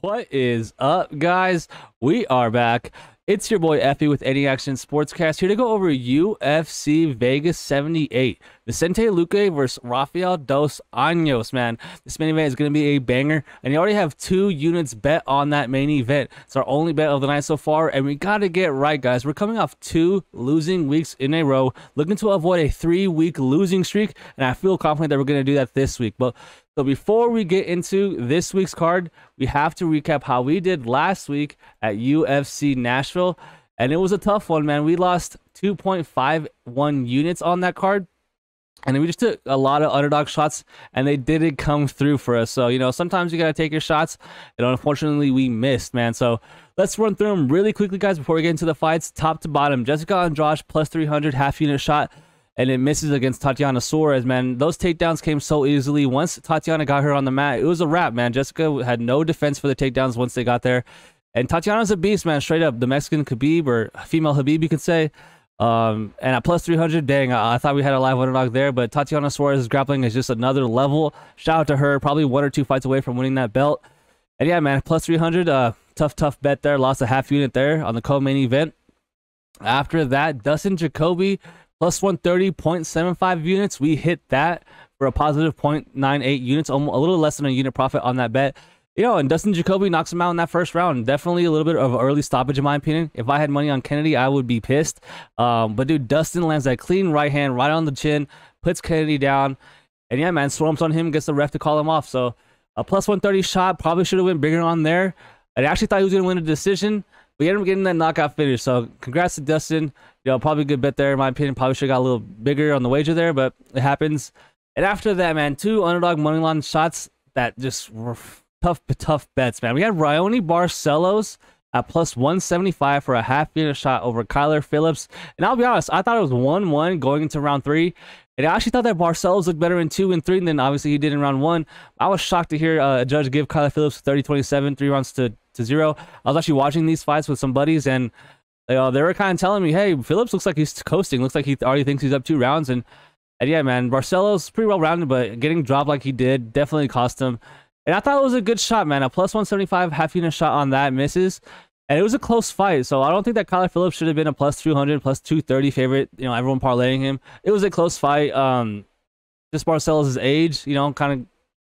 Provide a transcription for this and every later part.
What is up, guys? We are back. It's your boy Effie with Any Action Sportscast here to go over UFC Vegas 78. Vicente Luque versus Rafael Dos Anjos, man. This main event is going to be a banger, and you already have 2 units bet on that main event. It's our only bet of the night so far, and we got to get right, guys. We're coming off 2 losing weeks in a row, looking to avoid a 3-week losing streak, and I feel confident that we're going to do that this week. So before we get into this week's card, we have to recap how we did last week at UFC Nashville. And it was a tough one, man. We lost 2.51 units on that card. And we just took a lot of underdog shots, and they didn't come through for us. So, you know, sometimes you got to take your shots. And unfortunately, we missed, man. So let's run through them really quickly, guys, before we get into the fights. Top to bottom, Jessica Andrade, plus 300, half unit shot. And it misses against Tatiana Suarez, man. Those takedowns came so easily. Once Tatiana got her on the mat, it was a wrap, man. Jessica had no defense for the takedowns once they got there. And Tatiana's a beast, man. Straight up, the Mexican Khabib, or female Khabib, you could say. And at plus 300, dang, I thought we had a live underdog there. But Tatiana Suarez's grappling is just another level. Shout out to her. Probably 1 or 2 fights away from winning that belt. And yeah, man, plus 300, tough bet there. Lost a half unit there on the co-main event. After that, Dustin Jacoby, plus 130.75 units. We hit that for a positive 0.98 units, a little less than a unit profit on that bet. You know, and Dustin Jacoby knocks him out in that first round. Definitely a little bit of an early stoppage, in my opinion. If I had money on Kennedy, I would be pissed. But dude, Dustin lands that clean right hand right on the chin, puts Kennedy down, and yeah, man, swarms on him, gets the ref to call him off. So a plus 130 shot, probably should have went bigger on there. I actually thought he was going to win a decision, but he ended up getting that knockout finish. So congrats to Dustin. You know, probably a good bet there, in my opinion. Probably should have got a little bigger on the wager there, but it happens. And after that, man, 2 underdog moneyline shots that just were tough bets, man. We had Raoni Barcelos at plus 175 for a half unit shot over Kyler Phillips. And I'll be honest, I thought it was 1-1 going into round 3. And I actually thought that Barcelos looked better in 2 and 3 than obviously he did in round 1. I was shocked to hear a judge give Kyler Phillips 30-27, 3 rounds to 0. I was actually watching these fights with some buddies, and they were kind of telling me, hey, Phillips looks like he's coasting. Looks like he already thinks he's up 2 rounds. And yeah, man, Barcelos pretty well rounded, but getting dropped like he did definitely cost him. And I thought it was a good shot, man. A plus 175 half unit shot on that misses. And it was a close fight. So I don't think that Kyler Phillips should have been a plus 200, plus 230 favorite. You know, everyone parlaying him. It was a close fight. Just Barcelos' age, you know, kind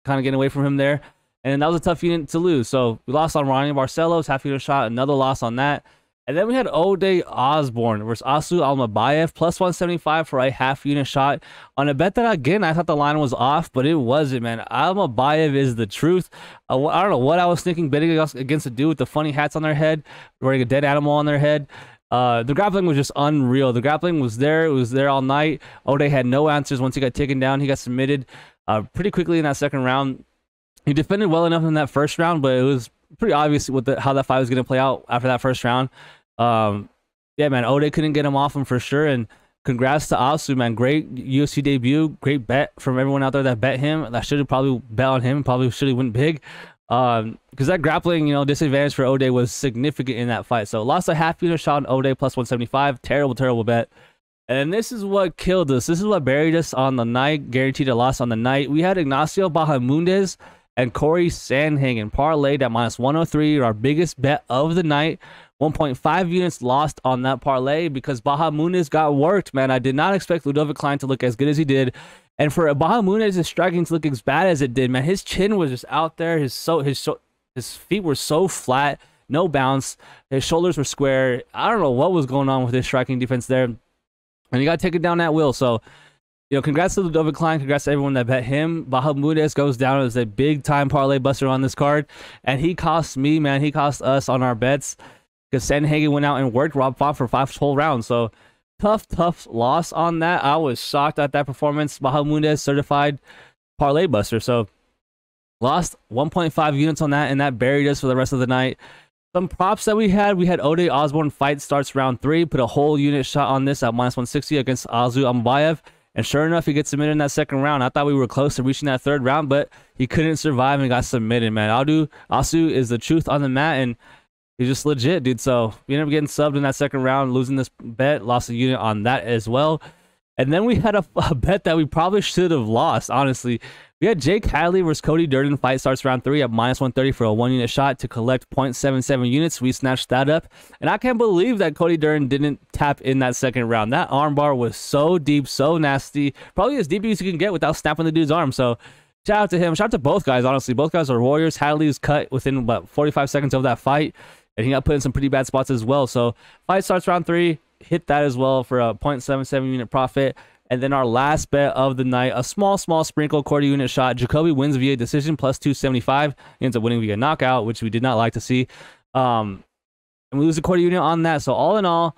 of getting away from him there. And that was a tough unit to lose. So we lost on Ronnie Barcelos, half unit shot, another loss on that. And then we had Ode Osborne versus Asu Almabayev, plus 175 for a half unit shot on a bet that, again, I thought the line was off, but it wasn't, man. Almabayev is the truth. I don't know what I was thinking betting against a dude with the funny hats on their head, wearing a dead animal on their head. The grappling was just unreal. The grappling was there. It was there all night. Ode had no answers once he got taken down. He got submitted pretty quickly in that second round. He defended well enough in that first round, but it was pretty obvious with how that fight was going to play out after that first round. Yeah, man, Ode couldn't get him off him for sure. And congrats to Asu, man. Great UFC debut. Great bet from everyone out there that bet him. That should have probably bet on him. Probably should have went big. Because that grappling, you know, disadvantage for Ode was significant in that fight. So lost a half unit shot on Ode, plus 175. Terrible bet. And this is what killed us. This is what buried us on the night. Guaranteed a loss on the night. We had Ignacio Bahamundes and Corey Sandhagen parlayed at minus 103, our biggest bet of the night. 1.5 units lost on that parlay because Bahamundes got worked, man. I did not expect Ludovic Klein to look as good as he did. And for Bahamundes' striking to look as bad as it did, man, his chin was just out there. His feet were so flat, no bounce. His shoulders were square. I don't know what was going on with his striking defense there. And he got taken down at will. So, you know, congrats to Ludovic Klein. Congrats to everyone that bet him. Bahamundes goes down as a big-time parlay buster on this card. And he cost me, man. He cost us on our bets. Because Sandhagen went out and worked Rob Font for 5 whole rounds. So tough loss on that. I was shocked at that performance. Bahamundes certified parlay buster. So lost 1.5 units on that, and that buried us for the rest of the night. Some props that we had Ode Osborne fight starts round 3. Put a whole unit shot on this at minus 160 against Azu Ambayev. And sure enough, he gets submitted in that second round. I thought we were close to reaching that third round, but he couldn't survive and got submitted, man. Asu is the truth on the mat, and he's just legit, dude. So we ended up getting subbed in that second round, losing this bet, lost a unit on that as well. And then we had a bet that we probably should have lost, honestly. We had Jake Hadley versus Cody Durden. Fight starts round 3 at -130 for a 1-unit shot to collect 0.77 units. We snatched that up. And I can't believe that Cody Durden didn't tap in that second round. That armbar was so deep, so nasty. Probably as deep as you can get without snapping the dude's arm. So shout out to him. Shout out to both guys, honestly. Both guys are warriors. Hadley was cut within about 45 seconds of that fight. And he got put in some pretty bad spots as well. So fight starts round 3. Hit that as well for a 0.77 unit profit. And then our last bet of the night, a small sprinkle quarter-unit shot. Jacoby wins via decision plus 275. He ends up winning via knockout, which we did not like to see. And we lose a quarter unit on that. So all in all,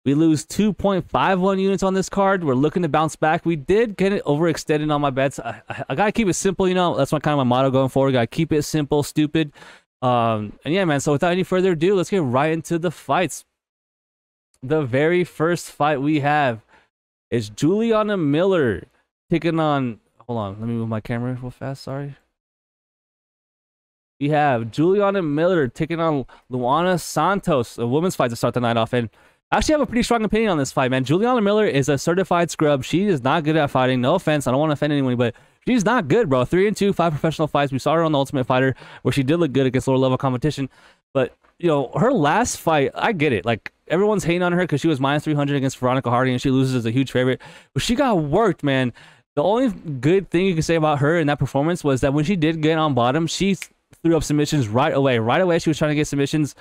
we lose 2.51 units on this card. We're looking to bounce back. We did get it overextended on my bets. I got to keep it simple, you know. That's my motto going forward. Got to keep it simple, stupid. And yeah, man. So without any further ado, let's get right into the fights. The very first fight we have is Julianna Miller taking on... Hold on, let me move my camera real fast, sorry. We have Julianna Miller taking on Luana Santos, a women's fight to start the night off. And I actually have a pretty strong opinion on this fight, man. Julianna Miller is a certified scrub. She is not good at fighting. No offense, I don't want to offend anyone, but she's not good, bro. 3-2, 5 professional fights. We saw her on the Ultimate Fighter, where she did look good against lower level competition. But, you know, her last fight, I get it. Like, everyone's hating on her because she was -300 against Veronica Hardy and she loses as a huge favorite. But she got worked, man. The only good thing you can say about her in that performance was that when she did get on bottom, she threw up submissions right away. Right away, she was trying to get submissions.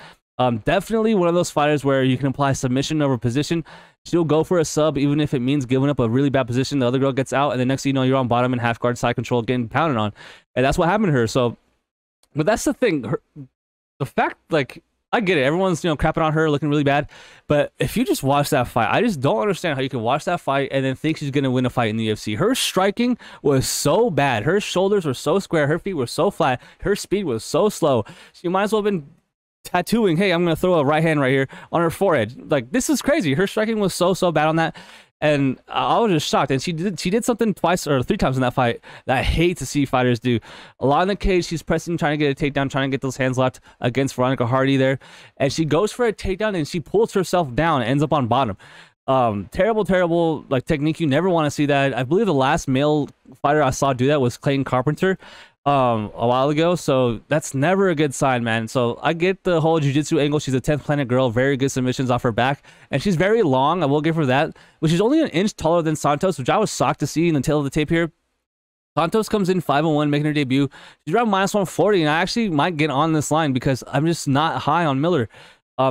Definitely one of those fighters where you can apply submission over position. She'll go for a sub, even if it means giving up a really bad position. The other girl gets out, and the next thing you know, you're on bottom and half guard side control getting pounded on. And that's what happened to her. So, but that's the thing. The fact, like, I get it. Everyone's, you know, crapping on her, looking really bad. But if you just watch that fight, I just don't understand how you can watch that fight and then think she's going to win a fight in the UFC. Her striking was so bad. Her shoulders were so square. Her feet were so flat. Her speed was so slow. She might as well have been tattooing, hey, I'm going to throw a right hand right here on her forehead. Like, this is crazy. Her striking was so bad on that. And I was just shocked. And she did something twice or 3 times in that fight that I hate to see fighters do. A lot in the cage, she's pressing, trying to get a takedown, trying to get those hands left against Veronica Hardy there. And she goes for a takedown and she pulls herself down and ends up on bottom. Terrible like technique. You never want to see that. I believe the last male fighter I saw do that was Clayton Carpenter a while ago. So that's never a good sign, man. So I get the whole jiu-jitsu angle. She's a 10th planet girl, very good submissions off her back, and she's very long. I will give her that, but she's only an inch taller than Santos, which I was shocked to see in the tail of the tape here. Santos comes in 5-1, making her debut. She's around -140, and I actually might get on this line because I'm just not high on Miller.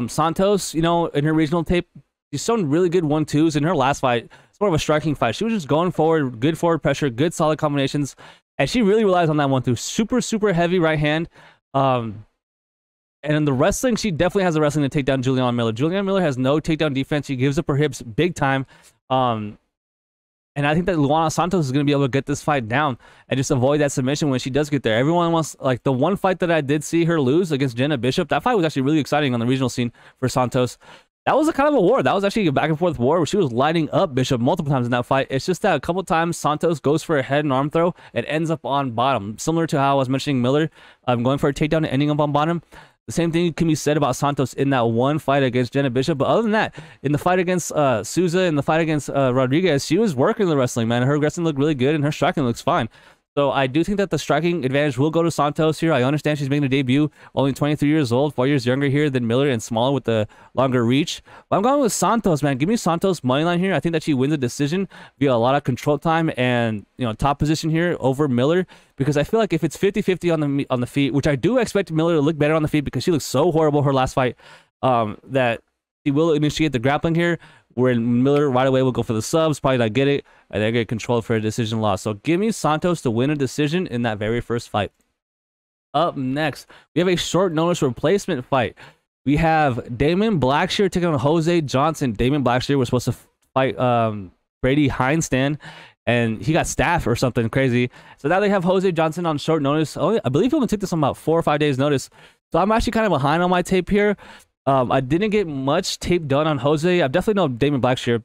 Santos, you know, in her regional tape, she's shown really good 1-2s. In her last fight, it's more of a striking fight. She was just going forward, good forward pressure, good solid combinations. And she really relies on that 1-2. Super heavy right hand. And in the wrestling, she definitely has the wrestling to take down Julianna Miller. Julianna Miller has no takedown defense. She gives up her hips big time. And I think that Luana Santos is going to be able to get this fight down and just avoid that submission when she does get there. Everyone wants, like, the one fight that I did see her lose against Jenna Bishop, that fight was actually really exciting on the regional scene for Santos. That was a kind of a war. That was actually a back and forth war where she was lighting up Bishop multiple times in that fight. It's just that a couple times Santos goes for a head and arm throw and ends up on bottom. Similar to how I was mentioning Miller going for a takedown and ending up on bottom. The same thing can be said about Santos in that one fight against Jenna Bishop. But other than that, in the fight against Souza and the fight against Rodriguez, she was working the wrestling, man. Her wrestling looked really good and her striking looks fine. So I do think that the striking advantage will go to Santos here. I understand she's making a debut, only 23 years old, 4 years younger here than Miller and smaller with the longer reach. But I'm going with Santos, man. Give me Santos moneyline here. I think that she wins the decision via a lot of control time and, you know, top position here over Miller, because I feel like if it's 50-50 on the feet, which I do expect Miller to look better on the feet because she looks so horrible her last fight, that he will initiate the grappling here, where Miller right away will go for the subs, probably not get it, and then get controlled for a decision loss. So give me Santos to win a decision in that very first fight. Up next, we have a short notice replacement fight. We have Damon Blackshear taking on Jose Johnson. Damon Blackshear was supposed to fight Brady Hindstand, and he got staffed or something crazy. So now they have Jose Johnson on short notice. I believe he only took this on about 4 or 5 days notice. So I'm actually kind of behind on my tape here. I didn't get much tape done on Jose. I definitely know Damon Blackshear,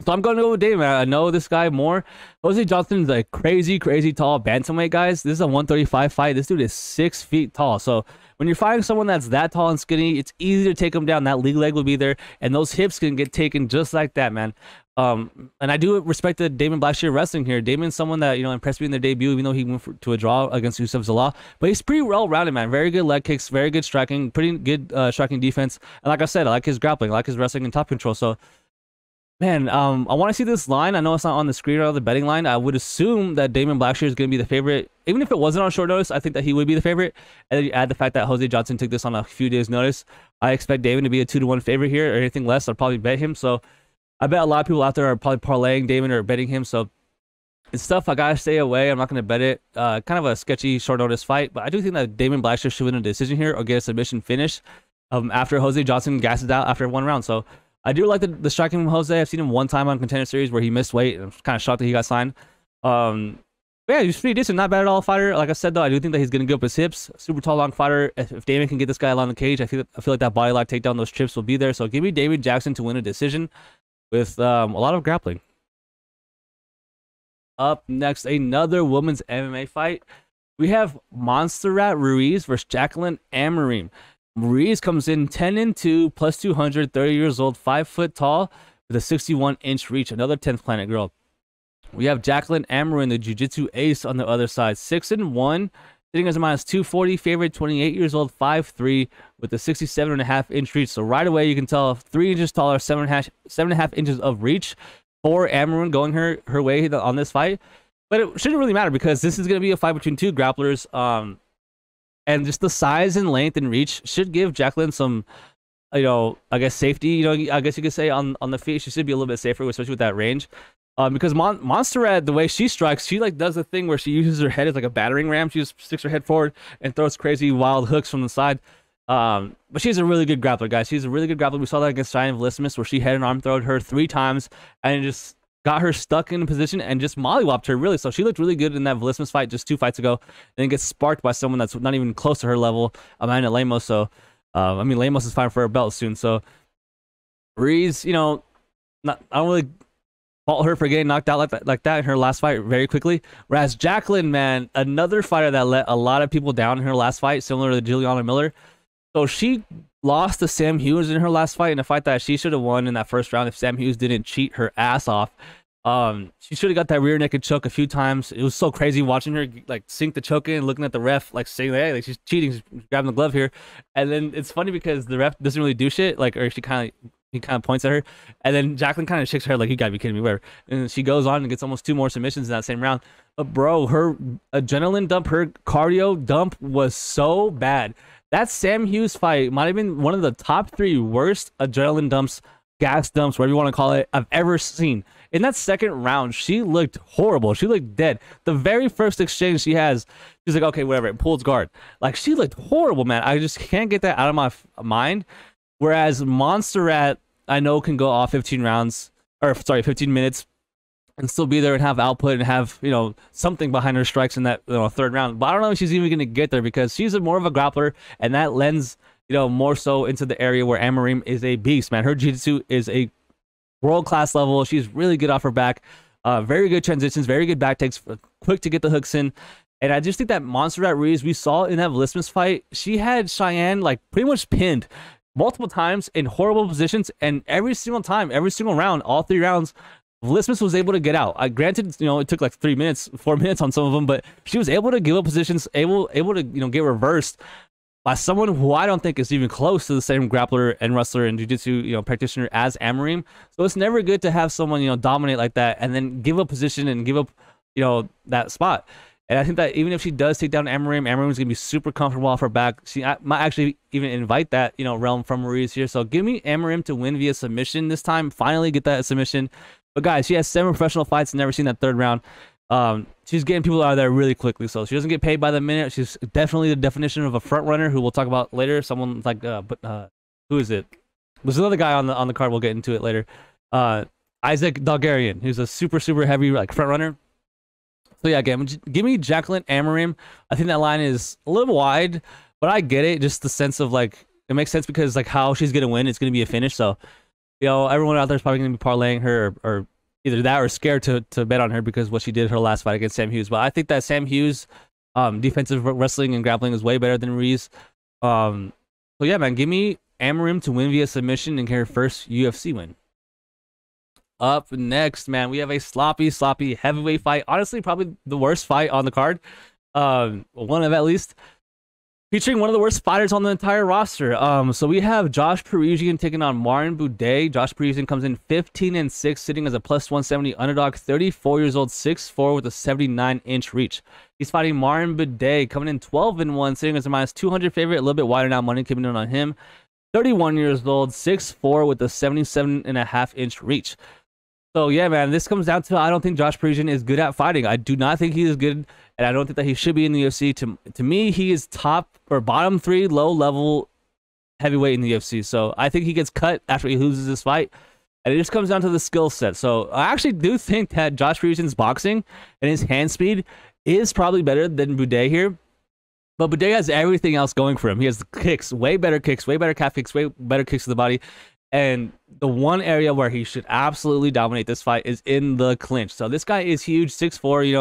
so I'm going to go with Damon. I know this guy more. Jose Johnson is a crazy tall bantamweight, guys. This is a 135 fight. This dude is 6 feet tall. So when you're fighting someone that's that tall and skinny, it's easy to take him down. That league leg will be there, and those hips can get taken just like that, man. And I do respect the Damon Blackshear wrestling here. Damon's someone that, you know, impressed me in their debut, even though he went to a draw against Yusuf Zallah. But he's pretty well-rounded, man. Very good leg kicks, very good striking, pretty good striking defense. And like I said, I like his grappling, I like his wrestling and top control. So, man, I want to see this line. I know it's not on the screen or on the betting line. I would assume that Damon Blackshear is going to be the favorite. Even if it wasn't on short notice, I think that he would be the favorite. And then you add the fact that Jose Johnson took this on a few days' notice. I expect Damon to be a 2-1 favorite here, or anything less, I'd probably bet him. So I bet a lot of people out there are probably parlaying Damon or betting him. So it's stuff I gotta stay away. I'm not gonna bet it. Kind of a sketchy short notice fight, but I do think that Damon Blackshear should win a decision here or get a submission finish after Jose Johnson gasses out after 1 round. So I do like the striking from Jose. I've seen him one time on Contender Series where he missed weight. I'm kind of shocked that he got signed. But yeah, he's pretty decent. Not bad at all fighter. Like I said, though, I do think that he's going to give up his hips. Super tall, long fighter. If Damon can get this guy along the cage, I feel like that body lock takedown, those trips will be there. So give me David Jackson to win a decision with a lot of grappling. Up next, another women's MMA fight. We have Montserrat Ruiz versus Jaqueline Amorim. Ruiz comes in 10-2, plus 200, 30 years old, 5 foot tall, with a 61-inch reach. Another 10th planet girl. We have Jaqueline Amorim, the jiu-jitsu ace, on the other side. 6-1, sitting as a minus 240 favorite, 28 years old, 5'3", with a 67.5-inch reach. So right away, you can tell 3 inches taller, 7.5 inches of reach for Amorim going her way on this fight. But it shouldn't really matter because this is going to be a fight between two grapplers. And just the size and length and reach should give Jaqueline some, you know, I guess safety. You know, I guess you could say on the feet, she should be a little bit safer, especially with that range. Because Montserrat, the way she strikes, she like does the thing where she uses her head as like a battering ram. She just sticks her head forward and throws crazy wild hooks from the side. But she's a really good grappler, guys. She's a really good grappler. We saw that against Cheyenne Velismus where she head and arm throwed her 3 times and just got her stuck in a position and just mollywopped her, really. So she looked really good in that Velismus fight just 2 fights ago. And then gets sparked by someone that's not even close to her level, Amanda Lemos. So, I mean, Lemos is fighting for her belt soon. So, Ruiz, you know, I don't really fault her for getting knocked out like that in her last fight very quickly. Whereas Jaqueline, man, another fighter that let a lot of people down in her last fight, similar to Julianna Miller. So she lost to Sam Hughes in her last fight, in a fight that she should have won in that first round if Sam Hughes didn't cheat her ass off. She should have got that rear naked choke a few times. It was so crazy watching her like sink the choke in, looking at the ref, like saying, hey, like she's cheating, she's grabbing the glove here. And then it's funny because the ref doesn't really do shit, like, or he kind of points at her, and then Jaqueline kind of shakes her head like, you gotta be kidding me, whatever. And she goes on and gets almost 2 more submissions in that same round. But bro, her adrenaline dump, her cardio dump was so bad. That Sam Hughes fight might have been one of the top 3 worst adrenaline dumps, gas dumps, whatever you want to call it, I've ever seen. In that second round, she looked horrible. She looked dead. The very first exchange she has, she's like, okay, whatever, it pulls guard. Like, she looked horrible, man. I just can't get that out of my mind. Whereas Montserrat, I know, can go off 15 minutes and still be there and have output and have, you know, something behind her strikes in that, you know, 3rd round. But I don't know if she's even going to get there because she's more of a grappler, and that lends, you know, more so into the area where Amorim is a beast, man. Her jiu-jitsu is a world-class level. She's really good off her back. Very good transitions, very good back takes, quick to get the hooks in. And I just think that Montserrat Ruiz, we saw in that Velismus fight, she had Cheyenne like pretty much pinned multiple times in horrible positions, and every single time, every single round, all 3 rounds, Velismus was able to get out. Granted, you know, it took like 4 minutes on some of them, but she was able to give up positions, able to, you know, get reversed by someone who I don't think is even close to the same grappler and wrestler and jiu-jitsu, you know, practitioner as Amorim. So it's never good to have someone, you know, dominate like that and then give up position and give up, you know, that spot. And I think that even if she does take down Amorim, Amorim's going to be super comfortable off her back. She might actually even invite that, you know, realm from Ruiz here. So give me Amorim to win via submission this time. Finally get that submission. But guys, she has 7 professional fights, never seen that 3rd round. She's getting people out of there really quickly. So she doesn't get paid by the minute. She's definitely the definition of a front runner, who we'll talk about later. Someone like, who is it? There's another guy on the card. We'll get into it later. Issac Dulgarian, who's a super heavy like front runner. So yeah, again, give me Jaqueline Amorim. I think that line is a little wide, but I get it. Just the sense of like, it makes sense because like how she's gonna win, it's gonna be a finish. So, you know, everyone out there is probably gonna be parlaying her or either that or scared to bet on her because what she did her last fight against Sam Hughes. But I think that Sam Hughes, defensive wrestling and grappling is way better than Ruiz. So yeah, man, give me Amorim to win via submission and get her first UFC win. up next, man, we have a sloppy heavyweight fight. Honestly, probably the worst fight on the card. One of at least. Featuring one of the worst fighters on the entire roster. So we have Josh Parisan taking on Martin Buday. Josh Parisan comes in 15-6, sitting as a plus 170 underdog, 34 years old, 6'4", with a 79-inch reach. He's fighting Martin Buday, coming in 12-1, sitting as a minus 200 favorite, a little bit wider now, money coming in on him. 31 years old, 6'4", with a 77.5-inch reach. So yeah, man, this comes down to I don't think Josh Parisan is good at fighting. I do not think he is good, and I don't think that he should be in the UFC. To me, he is top or bottom 3 low-level heavyweight in the UFC. So I think he gets cut after he loses this fight, and it just comes down to the skill set. So I actually do think that Josh Parisan's boxing and his hand speed is probably better than Buday here. But Buday has everything else going for him. He has the kicks, way better calf kicks, way better kicks to the body. And the one area where he should absolutely dominate this fight is in the clinch. So this guy is huge, 6'4", you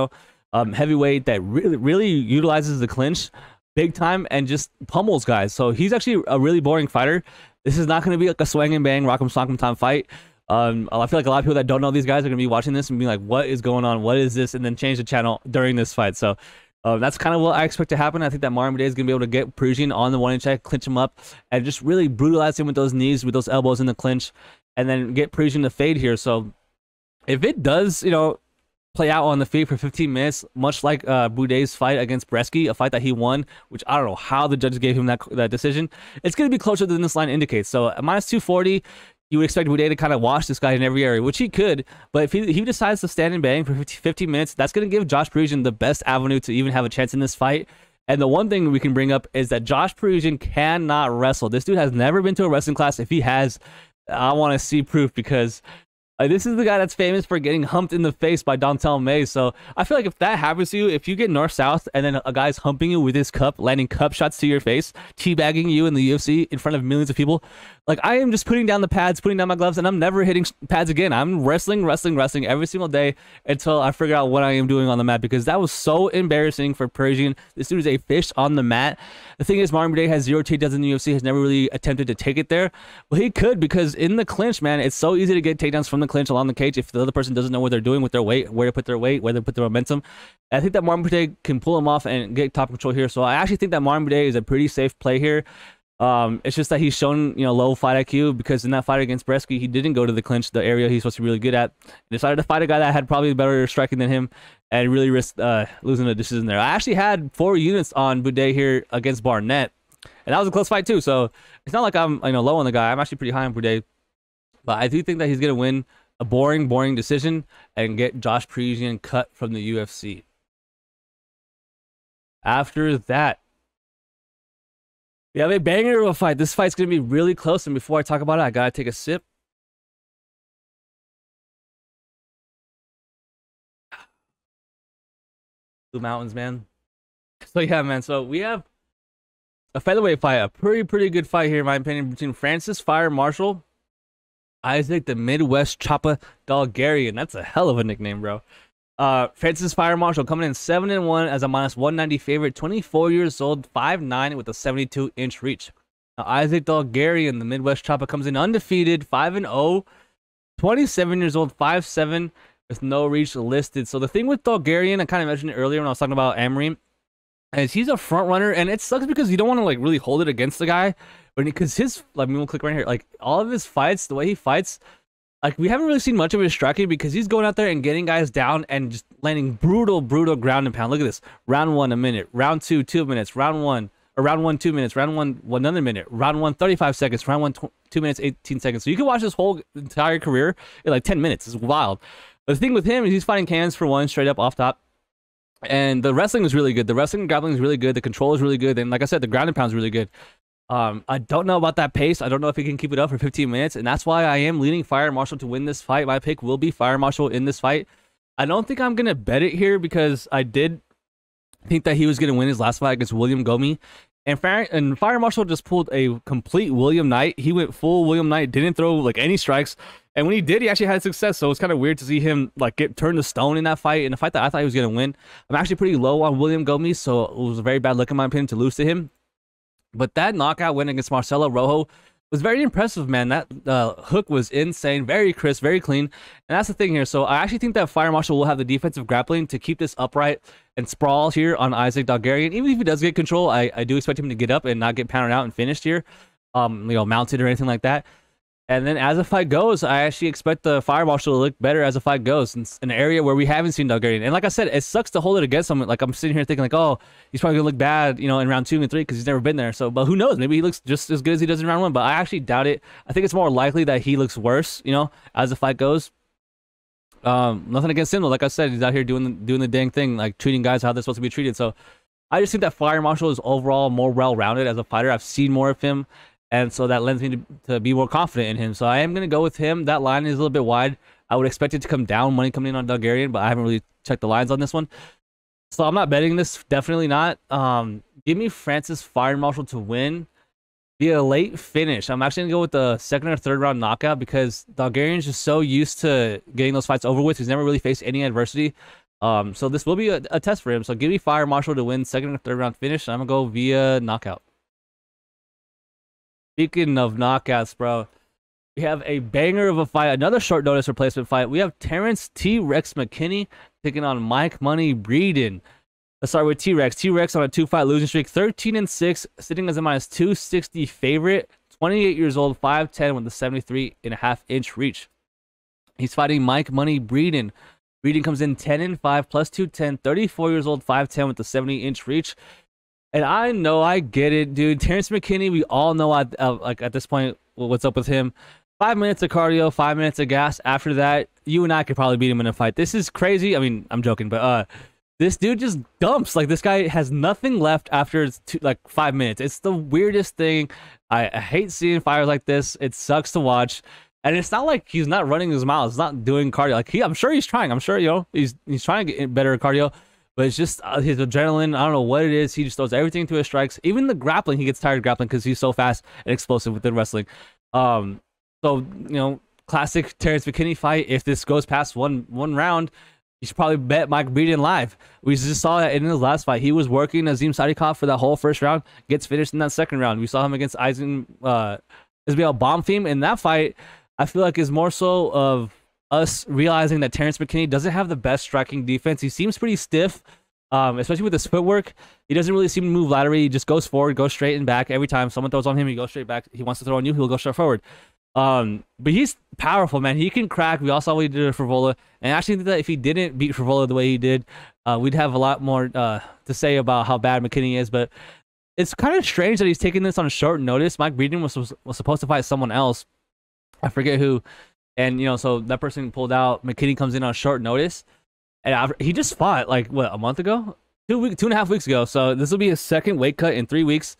know, heavyweight that really utilizes the clinch big time and just pummels guys. So he's actually a really boring fighter. This is not going to be like a swing and bang, rock'em sock'em time fight. I feel like a lot of people that don't know these guys are going to be watching this and be like, what is going on? What is this? And then change the channel during this fight. So that's kind of what I expect to happen. I think that Martin Buday is going to be able to get Parisan on the 1-inch check, clinch him up, and just really brutalize him with those knees, with those elbows in the clinch, and then get Parisan to fade here. So if it does, you know, play out on the feet for 15 minutes, much like Buday's fight against Bresky, a fight that he won, which I don't know how the judges gave him that decision, it's going to be closer than this line indicates. So at minus 240, you would expect Buday to kind of wash this guy in every area, which he could. But if he decides to stand and bang for 15 minutes, that's going to give Josh Parisan the best avenue to even have a chance in this fight. And the one thing we can bring up is that Josh Parisan cannot wrestle. This dude has never been to a wrestling class. If he has, I want to see proof, because this is the guy that's famous for getting humped in the face by Dontel May. So I feel like if that happens to you, if you get north-south and then a guy's humping you with his cup, landing cup shots to your face, teabagging you in the UFC in front of millions of people, like, I am just putting down the pads, putting down my gloves, and I'm never hitting pads again. I'm wrestling every single day until I figure out what I am doing on the mat, because that was so embarrassing for Parisan. This dude is a fish on the mat. The thing is, Martin Buday has 0 takedowns in the UFC, has never really attempted to take it there. Well, he could, because in the clinch, man, it's so easy to get takedowns from the clinch along the cage if the other person doesn't know what they're doing with their weight, where to put their weight, where to put their momentum. I think that Martin Buday can pull him off and get top control here. So I actually think that Martin Buday is a pretty safe play here. It's just that he's shown, you know, low fight IQ, because in that fight against Bresky, he didn't go to the clinch, the area he's supposed to be really good at. He decided to fight a guy that had probably better striking than him and really risked losing the decision there. I actually had 4 units on Buday here against Barnett, and that was a close fight too. So it's not like I'm, you know, low on the guy. I'm actually pretty high on Buday, but I do think that he's gonna win a boring decision and get Josh Parisan cut from the UFC. After that, we have a banger of a fight. This fight's going to be really close, and before I talk about it, I got to take a sip. Blue Mountains, man. So yeah, man, so we have a featherweight fight, a pretty good fight here, in my opinion, between Francis Fire Marshall, Issac the Midwest Chopper Dulgarian. That's a hell of a nickname, bro. Francis Fire Marshall coming in 7-1 as a minus 190 favorite, 24 years old, 5'9", with a 72-inch reach. Now, Issac Dulgarian, the Midwest Chopper, comes in undefeated, 5-0, 27 years old, 5'7", with no reach listed. So the thing with Dulgarian, I kind of mentioned it earlier when I was talking about Amorim, is he's a front runner, and it sucks because you don't want to like really hold it against the guy, but because his, like, we'll click right here, like all of his fights, the way he fights, like, we haven't really seen much of his striking, because he's going out there and getting guys down and just landing brutal ground and pound. Look at this. Round 1, a minute. Round 2, 2 minutes. Round 1, 2 minutes. Round 1, another minute. Round 1, 35 seconds. Round 1, 2 minutes, 18 seconds. So you can watch this whole entire career in like 10 minutes. It's wild. But the thing with him is he's fighting cans for one, straight up off top. And the wrestling is really good. The wrestling and grappling is really good. The control is really good. And like I said, the ground and pound is really good. I don't know about that pace. I don't know if he can keep it up for 15 minutes, and that's why I am leaning Fire Marshall to win this fight. My pick will be Fire Marshall in this fight. I don't think I'm going to bet it here, because I did think that he was going to win his last fight against William Gomi, and Fire Marshall just pulled a complete William Knight. He went full William Knight, didn't throw like any strikes, and when he did, he actually had success. So it's kind of weird to see him like get turned to stone in that fight, in a fight that I thought he was going to win. I'm actually pretty low on William Gomi, so it was a very bad look in my opinion to lose to him. But that knockout win against Marcelo Rojo was very impressive, man. That hook was insane, very crisp, very clean. And that's the thing here. So I actually think that Fire Marshal will have the defensive grappling to keep this upright and sprawl here on Issac Dulgarian. Even if he does get control, I do expect him to get up and not get pounded out and finished here, mounted or anything like that. And then as the fight goes, I actually expect the Fire Marshal to look better as the fight goes in an area where we haven't seen Dulgarian. And like I said, it sucks to hold it against him. Like I'm sitting here thinking like, oh, he's probably gonna look bad, in round 2 and 3 because he's never been there. So, but who knows? Maybe he looks just as good as he does in round 1. But I actually doubt it. I think it's more likely that he looks worse, as the fight goes. Nothing against him though. Like I said, he's out here doing the dang thing, like treating guys how they're supposed to be treated. So I just think that Fire Marshal is overall more well-rounded as a fighter. I've seen more of him. And so that lends me to be more confident in him. So I am going to go with him. That line is a little bit wide. I would expect it to come down, money coming in on Dulgarian, but I haven't really checked the lines on this one. So I'm not betting this. Definitely not. Give me Francis Fire Marshal to win via late finish. I'm actually going to go with the second or third round knockout because Dulgarian's just so used to getting those fights over with. He's never really faced any adversity. So this will be a test for him. So give me Fire Marshal to win second or third round finish. I'm going to go via knockout. Speaking of knockouts, bro, we have a banger of a fight, another short notice replacement fight. We have Terrance T-Rex McKinney taking on Mike Money Breeden. Let's start with T-Rex. T-Rex on a 2-fight losing streak, 13-6, sitting as a -260 favorite, 28 years old, 5'10", with a 73.5-inch reach. He's fighting Mike Money Breeden. Breeden comes in 10-5, +210, 34 years old, 5'10", with a 70-inch reach. And I know, I get it, dude. Terrance McKinney, we all know like at this point what's up with him. 5 minutes of cardio, 5 minutes of gas. After that, you and I could probably beat him in a fight. This is crazy. I mean, I'm joking, but this dude just dumps. Like, this guy has nothing left after 5 minutes. It's the weirdest thing. I hate seeing fires like this. It sucks to watch. And it's not like he's not running his mouth. He's not doing cardio. Like, I'm sure he's trying. I'm sure, he's trying to get better at cardio. But it's just his adrenaline. I don't know what it is. He just throws everything to his strikes. Even the grappling, he gets tired of grappling because he's so fast and explosive within wrestling. So, classic Terrance McKinney fight. If this goes past one round, you should probably bet Mike Breeden live. We just saw that in his last fight. He was working Azim Sadikov for that whole first round. Gets finished in that second round. We saw him against Ismail Bonfim. In that fight, I feel like is more so of us realizing that Terrance McKinney doesn't have the best striking defense. He seems pretty stiff, especially with his footwork. He doesn't really seem to move laterally. He just goes forward, goes straight and back. Every time someone throws on him, he goes straight back. He wants to throw on you, he'll go straight forward. But he's powerful, man. He can crack. We all saw what he did to Frivola. And I actually think that if he didn't beat Frivola the way he did, we'd have a lot more to say about how bad McKinney is. But it's kind of strange that he's taking this on short notice. Mike Breeden was supposed to fight someone else. I forget who. And, so that person pulled out. McKinney comes in on short notice. And he just fought, a month ago? 2.5 weeks ago. So this will be his second weight cut in 3 weeks.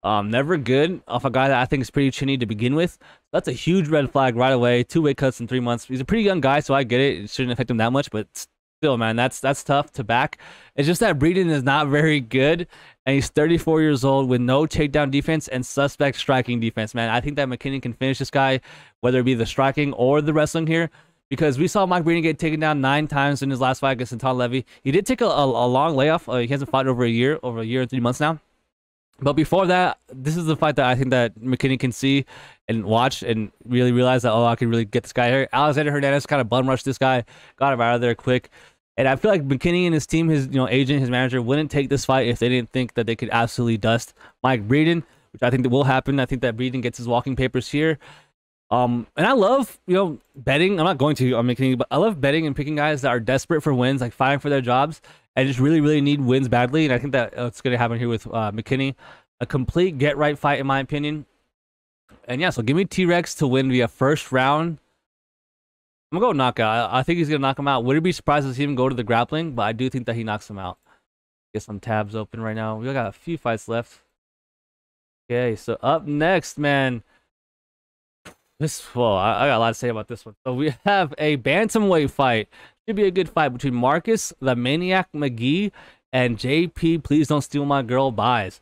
Never good off a guy that I think is pretty chinny to begin with. That's a huge red flag right away. 2 weight cuts in 3 months. He's a pretty young guy, so I get it. It shouldn't affect him that much, but still, man, that's tough to back. It's just that Breeden is not very good, and he's 34 years old with no takedown defense and suspect striking defense, man. I think that McKinney can finish this guy, whether it be the striking or the wrestling here, because we saw Mike Breeden get taken down 9 times in his last fight against Anton Levy. He did take a long layoff. He hasn't fought over a year and 3 months now. But before that, this is the fight that I think that McKinney can see and watch and really realize that, oh, I can really get this guy here. Alexander Hernandez kind of bum rushed this guy, got him out of there quick. And I feel like McKinney and his team, his agent, his manager, wouldn't take this fight if they didn't think that they could absolutely dust Mike Breeden, which I think that will happen. I think that Breeden gets his walking papers here. And I love, betting. I'm not going to on McKinney, but I love betting and picking guys that are desperate for wins, like fighting for their jobs, and just really, really need wins badly. And I think that it's going to happen here with McKinney. A complete get-right fight, in my opinion. And yeah, so give me T-Rex to win via first round. I'm going to go knockout. I think he's going to knock him out. Wouldn't be surprised to see him go to the grappling, but I do think that he knocks him out. Get some tabs open right now. We got a few fights left. Okay, so up next, man. I got a lot to say about this one. So we have a bantamweight fight. Should be a good fight between Marcus, the Maniac McGhee, and JP, Please Don't Steal My Girl Buys.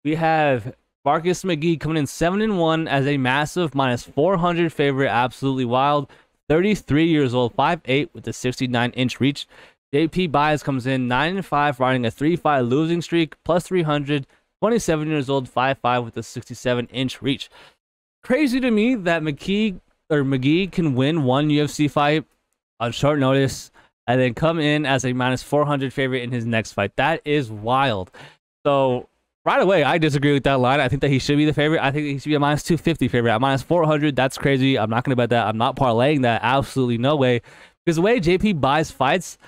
We have Marcus McGhee coming in 7-1 as a massive -400 favorite. Absolutely wild. 33 years old, 5'8", with a 69-inch reach. JP Buys comes in 9-5, riding a 3-fight losing streak, +300. 27 years old, 5'5", with a 67-inch reach. crazy to me that McGhee can win one UFC fight on short notice and then come in as a minus 400 favorite in his next fight. That is wild. So right away, I disagree with that line. I think that he should be the favorite. I think he should be a minus 250 favorite. At minus 400, that's crazy. I'm not going to bet that. I'm not parlaying that. Absolutely no way. Because the way JP buys fights,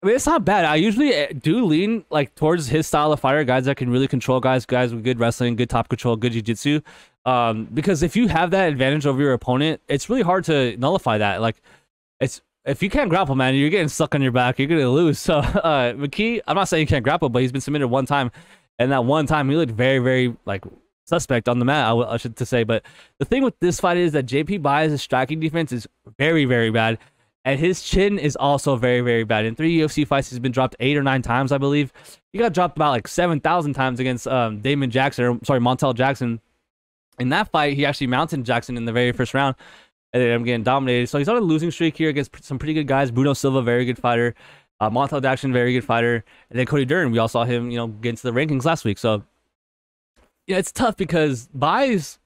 I mean, it's not bad. I usually do lean like towards his style of fighter, guys that can really control guys with good wrestling, good top control, good jiu-jitsu. Because if you have that advantage over your opponent, it's really hard to nullify that. Like, if you can't grapple, man, you're getting stuck on your back. You're gonna lose. So McKee, I'm not saying he can't grapple, but he's been submitted one time, and that one time he looked very, very like suspect on the mat. I should to say. But the thing with this fight is that JP Buys' striking defense is very, very bad. And his chin is also very, very bad. In 3 UFC fights, he's been dropped 8 or 9 times, I believe. He got dropped about like 7,000 times against Montel Jackson. In that fight, he actually mounted Jackson in the very first round. And then I'm getting dominated. So he's on a losing streak here against some pretty good guys. Bruno Silva, very good fighter. Montel Jackson, very good fighter. And then Cody Durden, we all saw him, get into the rankings last week. So, it's tough because Buys,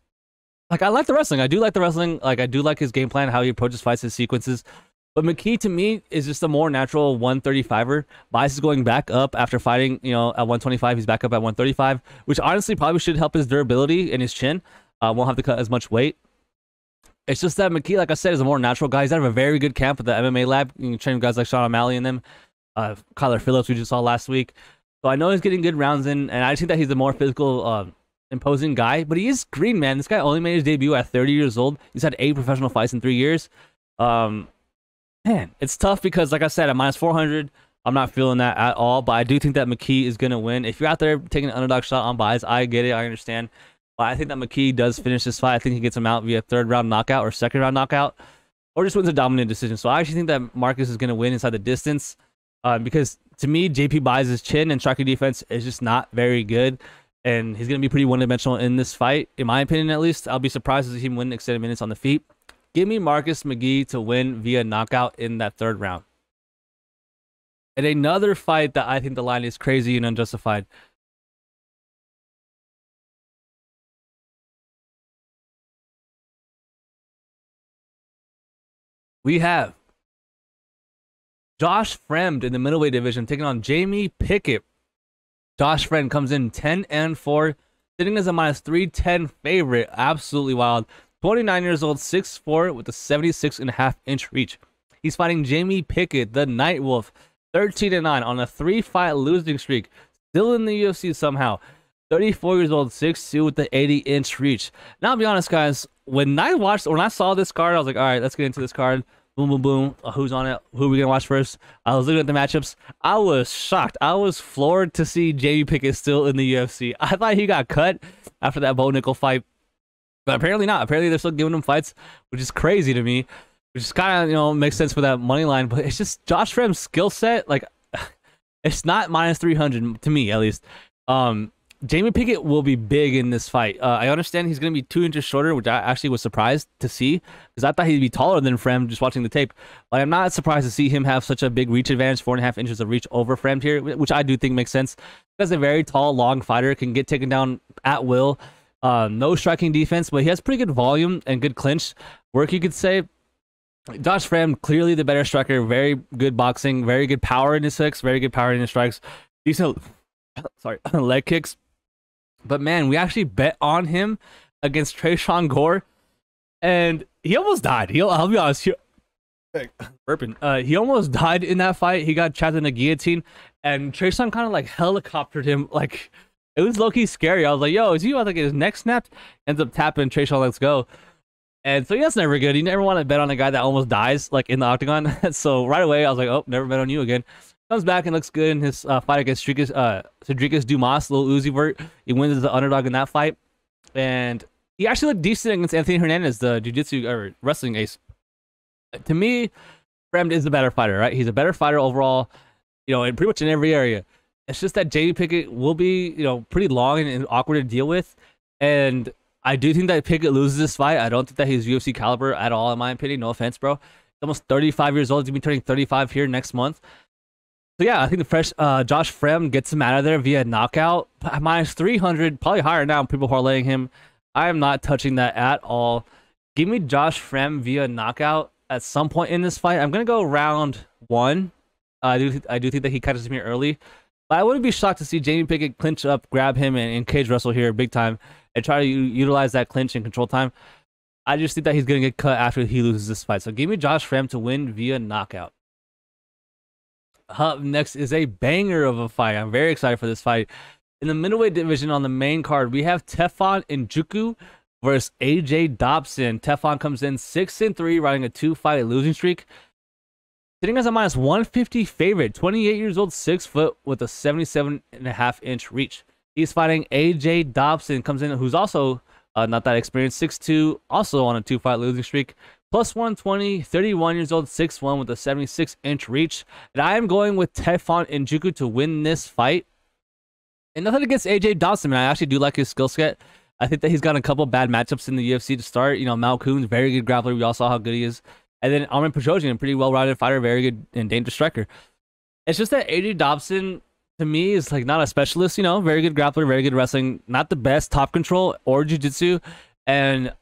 like, I like the wrestling. I do like the wrestling. Like, I do like his game plan, how he approaches fights, his sequences. But McKee, to me, is just a more natural 135er. Buys is going back up after fighting, at 125. He's back up at 135, which honestly probably should help his durability and his chin. Won't have to cut as much weight. It's just that McKee, like I said, is a more natural guy. He's out of a very good camp at the MMA lab. You can train guys like Sean O'Malley and them. Kyler Phillips, we just saw last week. So I know he's getting good rounds in, and I just think that he's a more physical, imposing guy. But he is green, man. This guy only made his debut at 30 years old. He's had 8 professional fights in 3 years. Man, it's tough because, like I said, at minus 400, I'm not feeling that at all. But I do think that McKee is going to win. If you're out there taking an underdog shot on Buys, I get it. I understand. But I think that McKee does finish this fight. I think he gets him out via 3rd round knockout or 2nd round knockout, or just wins a dominant decision. So I actually think that Marcus is going to win inside the distance because, to me, JP Buys' chin and striking defense is just not very good. And he's going to be pretty one-dimensional in this fight, in my opinion, at least. I'll be surprised to see him win extended minutes on the feet. Give me Marcus McGhee to win via knockout in that 3rd round. And another fight that I think the line is crazy and unjustified. We have Josh Fremd in the middleweight division taking on Jamie Pickett. Josh Fremd comes in 10-4, sitting as a minus 310 favorite. Absolutely wild. 29 years old, 6'4", with a 76.5-inch reach. He's fighting Jamie Pickett, the Nightwolf, 13-9 on a 3-fight losing streak. Still in the UFC somehow. 34 years old, 6'2", with the 80-inch reach. Now, I'll be honest, guys. When I saw this card, I was like, all right, let's get into this card. Boom, boom, boom. Who's on it? Who are we going to watch first? I was looking at the matchups. I was shocked. I was floored to see Jamie Pickett still in the UFC. I thought he got cut after that Bo Nickel fight. But apparently not. Apparently they're still giving him fights, which is crazy to me. Which is kind of, makes sense for that money line. But it's just Josh Fremd's skill set. Like, it's not minus 300 to me, at least. Jamie Pickett will be big in this fight. I understand he's going to be 2 inches shorter, which I actually was surprised to see, because I thought he'd be taller than Fremd just watching the tape. But I'm not surprised to see him have such a big reach advantage, 4.5 inches of reach over Fremd here, which I do think makes sense. He's a very tall, long fighter, can get taken down at will. No striking defense, but he has pretty good volume and good clinch work, you could say. Josh Fremd, clearly the better striker, very good boxing, very good power in his kicks, very good power in his strikes, decent leg kicks. But man, we actually bet on him against Tresean Gore, and he almost died. I'll be honest, he almost died in that fight. He got trapped in a guillotine, and Tresean kind of like helicoptered him. Like, it was low-key scary. I was like, yo, is he about to get his neck snapped? Ends up tapping Tresean, let's go. And so that's never good. You never want to bet on a guy that almost dies, like, in the octagon. So right away, I was like, oh, never bet on you again. Comes back and looks good in his fight against Cedricus Dumas, Lil Uzi Vert. He wins as the underdog in that fight. And he actually looked decent against Anthony Hernandez, the jiu-jitsu or wrestling ace. To me, Fremd is the better fighter, right? He's a better fighter overall, in pretty much in every area. It's just that Jamie Pickett will be, pretty long and awkward to deal with. And I do think that Pickett loses this fight. I don't think that he's UFC caliber at all, in my opinion. No offense, bro. He's almost 35 years old. He's going to be turning 35 here next month. So yeah, I think the fresh Josh Fremd gets him out of there via knockout. Minus 300, probably higher now. People are laying him. I am not touching that at all. Give me Josh Fremd via knockout at some point in this fight. I'm gonna go round 1. I do think that he catches me early, but I wouldn't be shocked to see Jamie Pickett clinch up, grab him, and cage wrestle here big time, and try to utilize that clinch and control time. I just think that he's gonna get cut after he loses this fight. So give me Josh Fremd to win via knockout. Up next is a banger of a fight. I'm very excited for this fight. In the middleweight division on the main card, we have Tafon and Nchukwi versus AJ Dobson. Tafon comes in 6-3, riding a 2-fight losing streak. Sitting as a minus 150 favorite, 28 years old, 6 foot with a 77.5-inch reach. He's fighting AJ Dobson, comes in, who's also not that experienced, 6'2", also on a 2-fight losing streak. Plus 120, 31 years old, 6'1", with a 76-inch reach. And I am going with Tafon and Nchukwi to win this fight. And nothing against AJ Dobson, man. I actually do like his skill set. I think that he's got a couple bad matchups in the UFC to start. You know, Malkoon's very good grappler. We all saw how good he is. And then Amorim Petrosian, a pretty well-rounded fighter, very good and dangerous striker. It's just that AJ Dobson, to me, is like not a specialist, you know, very good grappler, very good wrestling, not the best top control or jiu-jitsu, and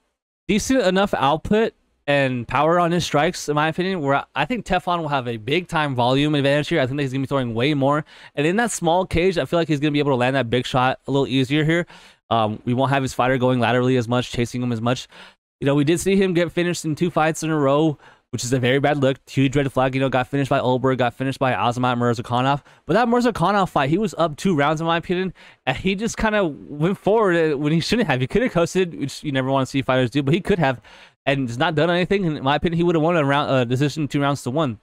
decent enough output and power on his strikes, in my opinion, where I think Tafon will have a big-time volume advantage here. I think that he's going to be throwing way more. And in that small cage, I feel like he's going to be able to land that big shot a little easier here. We won't have his fighter going laterally as much, chasing him as much. You know, we did see him get finished in 2 fights in a row, which is a very bad look. Huge red flag. You know, got finished by Olberg, got finished by Azamat Murzakanov. But that Murzakanov fight, he was up 2 rounds, in my opinion, and he just kind of went forward when he shouldn't have. He could have coasted, which you never want to see fighters do, but he could have, and has not done anything. In my opinion, he would have won a decision 2 rounds to 1.